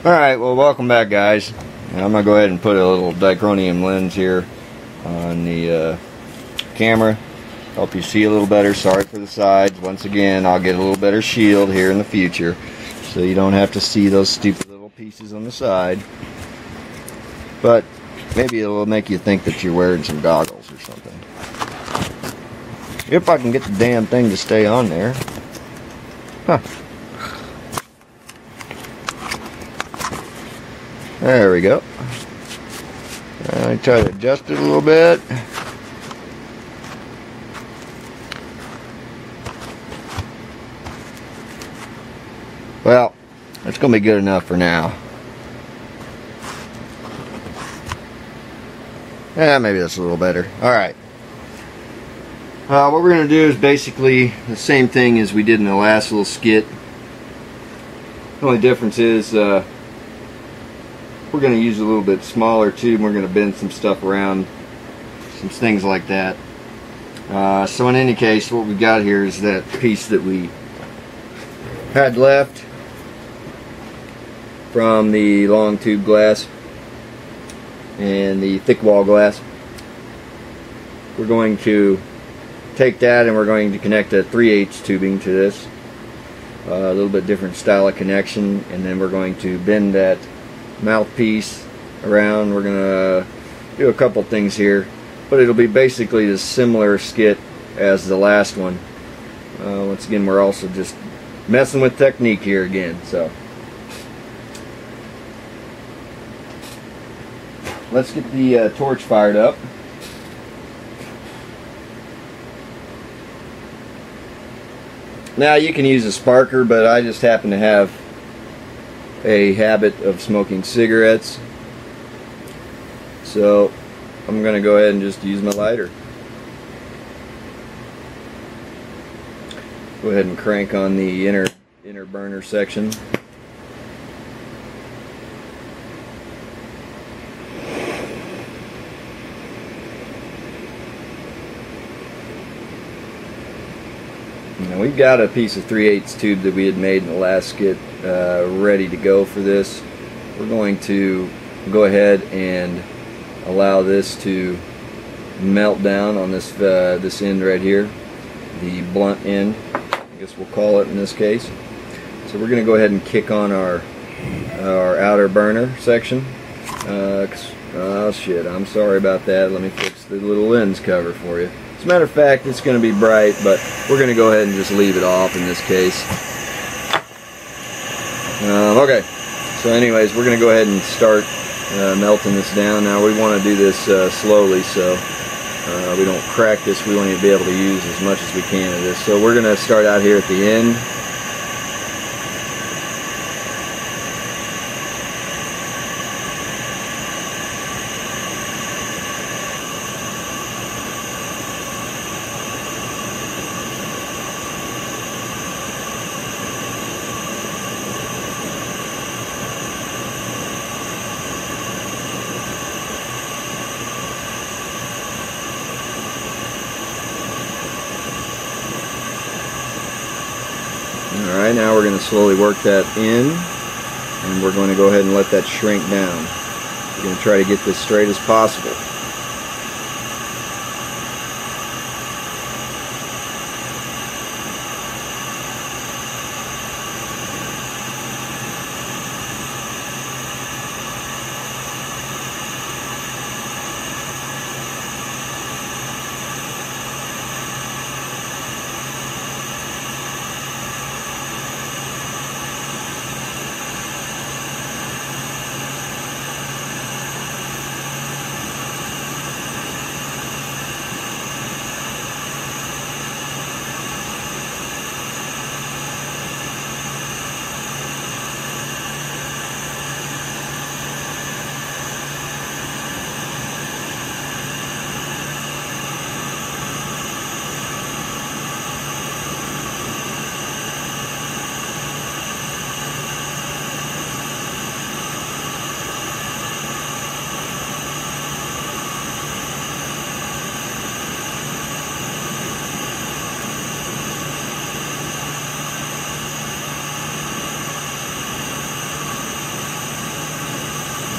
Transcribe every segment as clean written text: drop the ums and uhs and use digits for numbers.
Alright, well, welcome back, guys. Now, I'm going to go ahead and put a little dichromium lens here on the camera. Help you see a little better. Sorry for the sides. Once again, I'll get a little better shield here in the future, so you don't have to see those stupid little pieces on the side. But maybe it'll make you think that you're wearing some goggles or something. If I can get the damn thing to stay on there. Huh. There we go. I try to adjust it a little bit. Well, it's going to be good enough for now. Yeah, maybe that's a little better. Alright. What we're going to do is basically the same thing as we did in the last little skit. The only difference is we're going to use a little bit smaller tube. We're going to bend some stuff around, some things like that. So in any case, what we got here is that piece that we had left from the long tube glass and the thick wall glass. We're going to take that and we're going to connect a 3/8 tubing to this. A little bit different style of connection, and then we're going to bend that mouthpiece around. We're gonna do a couple things here, but it'll be basically a similar skit as the last one. Once again, we're also just messing with technique here again. So let's get the torch fired up. Now you can use a sparker, but I just happen to have a habit of smoking cigarettes, so I'm going to go ahead and just use my lighter. Go ahead and crank on the inner burner section. Now we've got a piece of 3/8 tube that we had made in the last skit ready to go for this. We're going to go ahead and allow this to melt down on this this end right here, the blunt end, I guess we'll call it in this case. So we're going to go ahead and kick on our outer burner section. Oh shit, I'm sorry about that. Let me fix the little lens cover for you. As a matter of fact, it's going to be bright, but we're going to go ahead and just leave it off in this case. Okay, so anyways, we're going to go ahead and start melting this down. Now we want to do this slowly, so we don't crack this. We want to be able to use as much as we can of this. So we're going to start out here at the end. Alright, now we're going to slowly work that in, and we're going to go ahead and let that shrink down. We're going to try to get this straight as possible.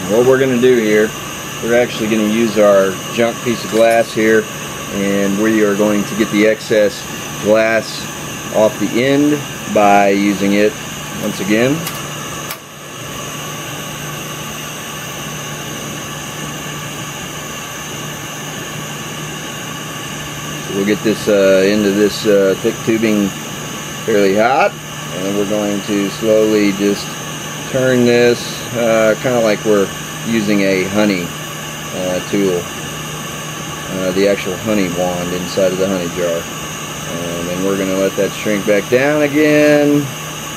What we're going to do here, we're actually going to use our junk piece of glass here, and we are going to get the excess glass off the end by using it once again. So we'll get this end of this thick tubing fairly hot, and we're going to slowly just turn this kind of like we're using a honey tool, the actual honey wand inside of the honey jar. And then we're going to let that shrink back down again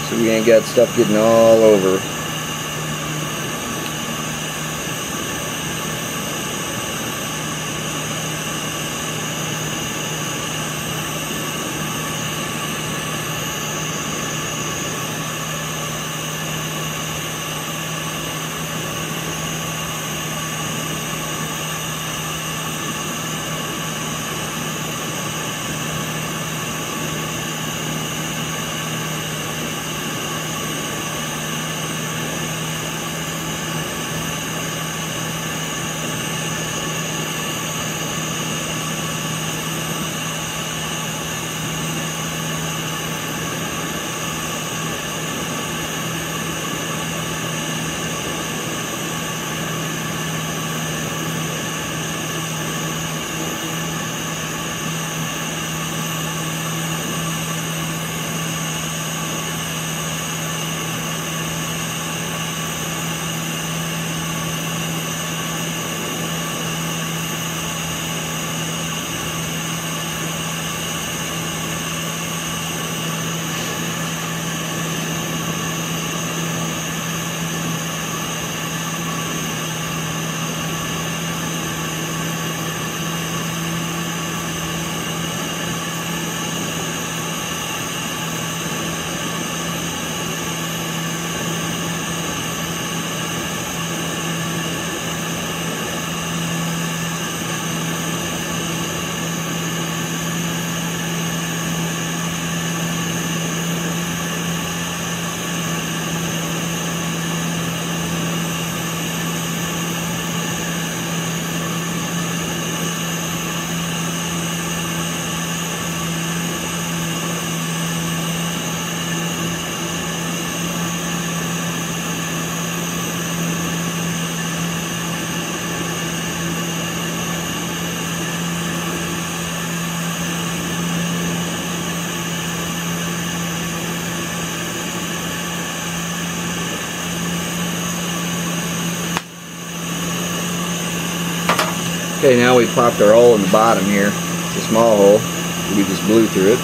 so we ain't got stuff getting all over. Okay, now we popped our hole in the bottom here. It's a small hole. We just blew through it.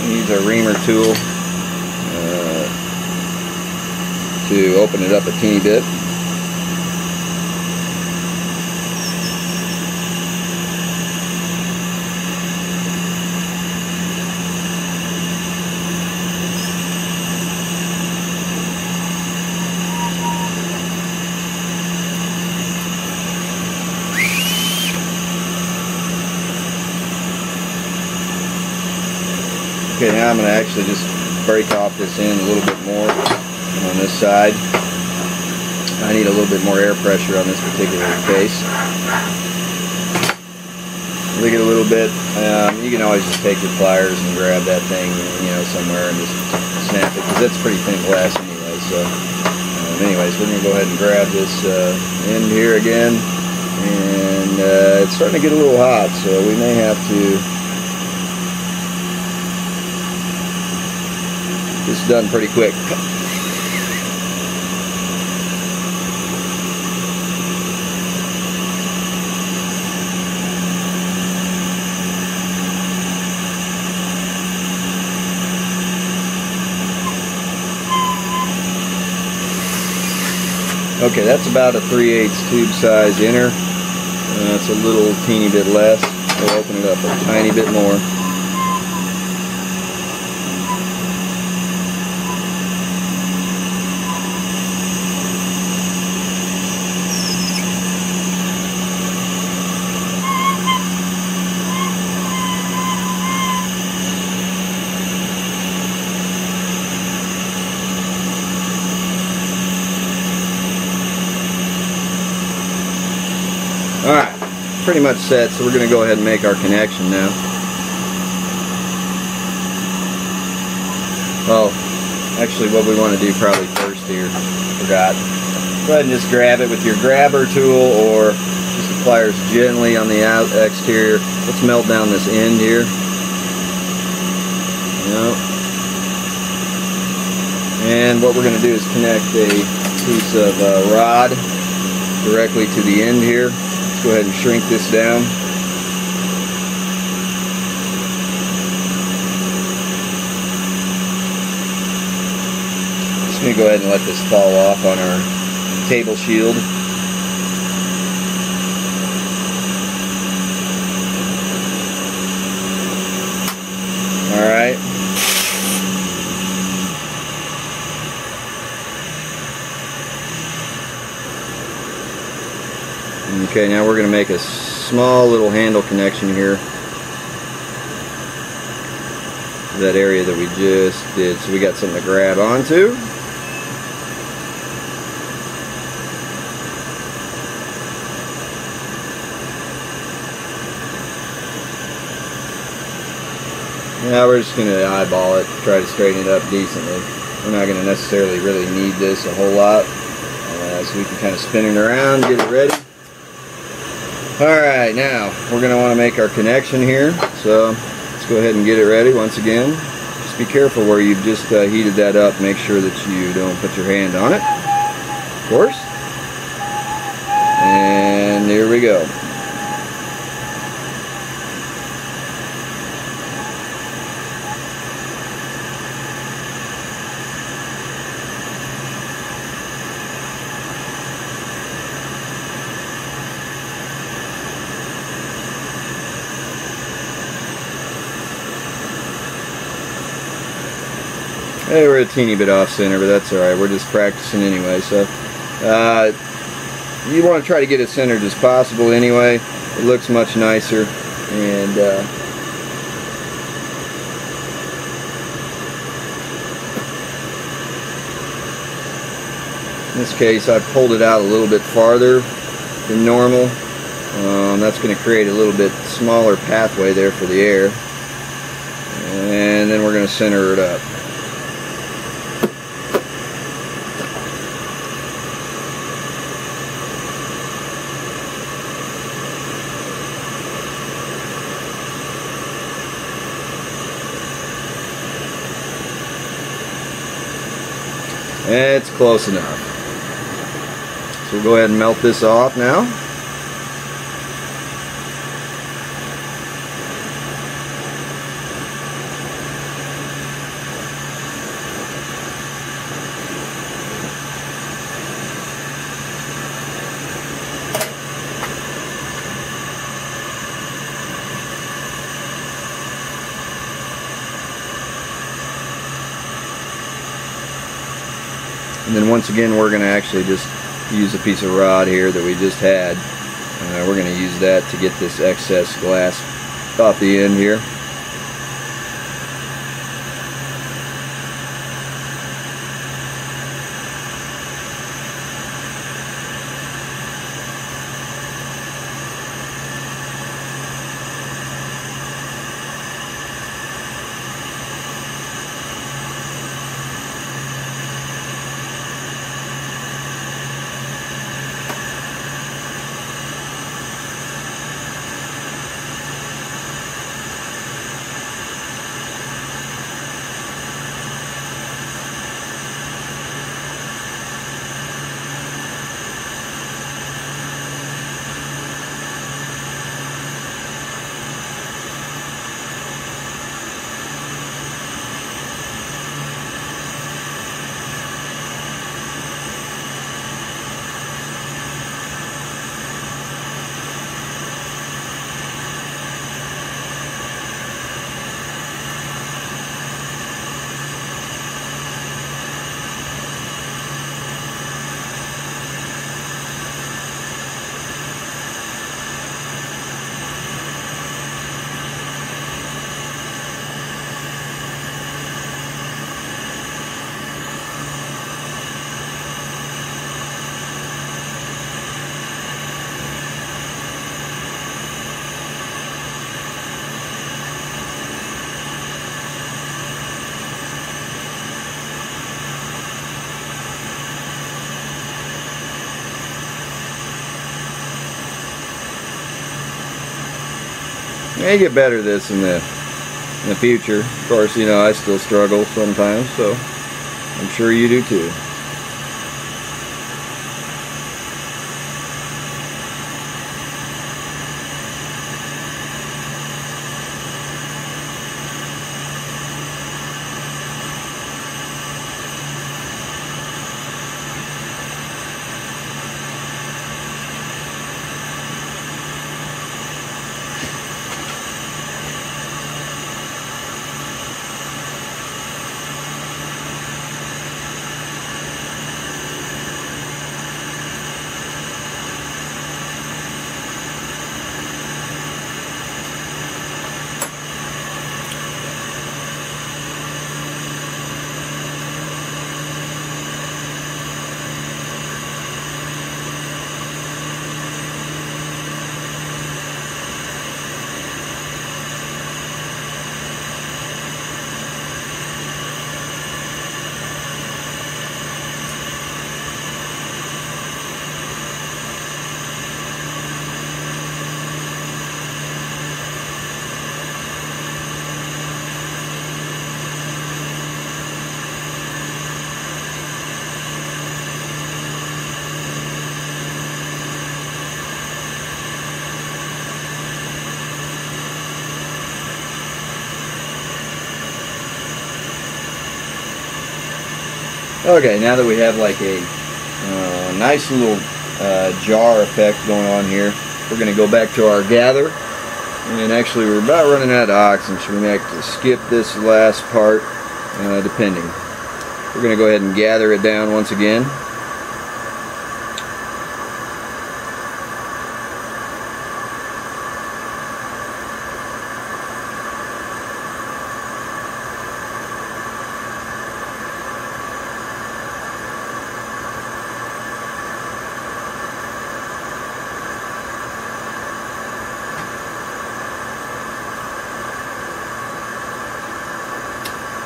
Use our reamer tool to open it up a teeny bit. Okay, now I'm going to actually just break off this end a little bit more on this side. I need a little bit more air pressure on this particular case. Leak it a little bit. You can always just take your pliers and grab that thing, somewhere and just snap it, because it's pretty thin glass anyway. So, anyways, we're going to go ahead and grab this end here again, and it's starting to get a little hot, so we may have to. This is done pretty quick. Okay, that's about a 3/8 tube size inner. It's a little teeny bit less. We'll open it up a tiny bit more. Alright, pretty much set, so we're going to go ahead and make our connection now. Oh, actually what we want to do probably first here, forgot. Go ahead and just grab it with your grabber tool or just the pliers gently on the exterior. Let's melt down this end here. Yep. And what we're going to do is connect a piece of rod directly to the end here. Let's go ahead and shrink this down. Just going to go ahead and let this fall off on our table shield. Alright. Okay, now we're going to make a small little handle connection here to that area that we just did, so we got something to grab onto. Now we're just going to eyeball it, try to straighten it up decently. We're not going to necessarily really need this a whole lot, so we can kind of spin it around, get it ready. Alright, now we're going to want to make our connection here, so let's go ahead and get it ready once again. Just be careful where you've just heated that up. Make sure that you don't put your hand on it, of course. And here we go. Hey, we're a teeny bit off center, but that's alright. We're just practicing anyway. So you want to try to get it centered as possible anyway. It looks much nicer. And in this case, I've pulled it out a little bit farther than normal. That's going to create a little bit smaller pathway there for the air. And then we're going to center it up. It's close enough. So we'll go ahead and melt this off now. And then once again, we're going to actually just use a piece of rod here that we just had. We're going to use that to get this excess glass off the end here. may get better at this in the future. Of course, you know, I still struggle sometimes, so I'm sure you do too. Okay, now that we have like a nice little jar effect going on here, we're going to go back to our gather. And actually we're about running out of oxygen, so we may have to skip this last part, depending. We're going to go ahead and gather it down once again.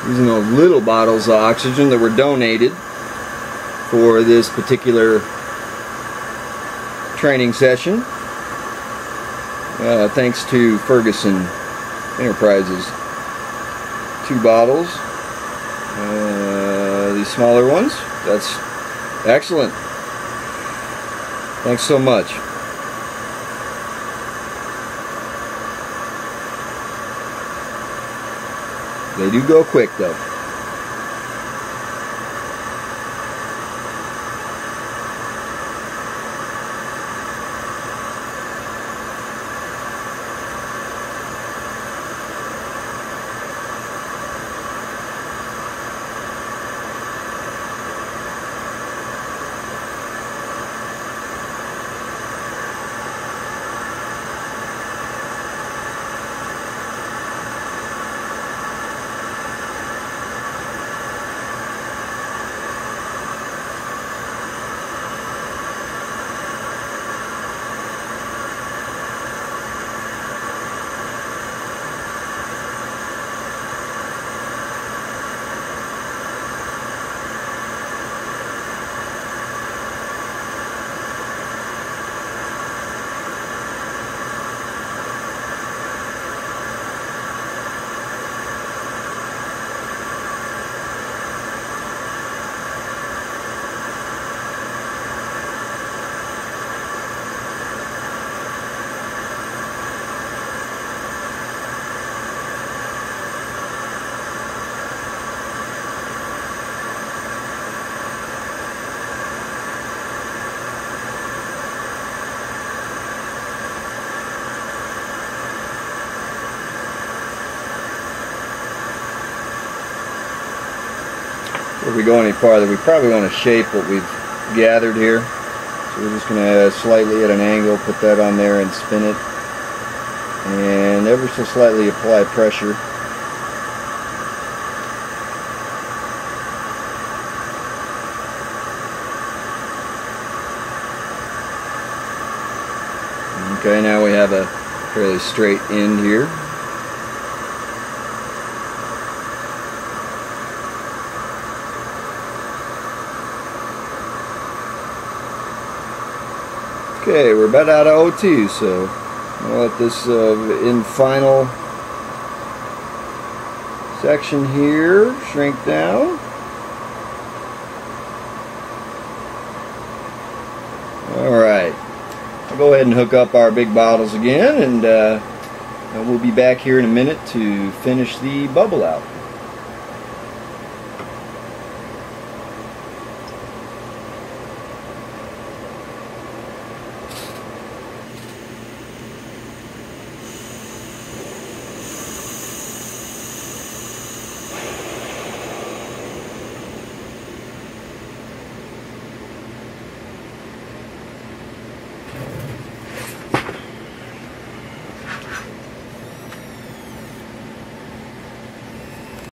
Using those little bottles of oxygen that were donated for this particular training session. Thanks to Ferguson Enterprises. 2 bottles. These smaller ones. That's excellent. Thanks so much. They do go quick though. Before we go any farther, we probably want to shape what we've gathered here. So we're just going to slightly at an angle put that on there and spin it. And ever so slightly apply pressure. Okay, now we have a fairly straight end here. Okay, we're about out of O2, so I'll let this in final section here shrink down. Alright, I'll go ahead and hook up our big bottles again, and we'll be back here in a minute to finish the bubble out.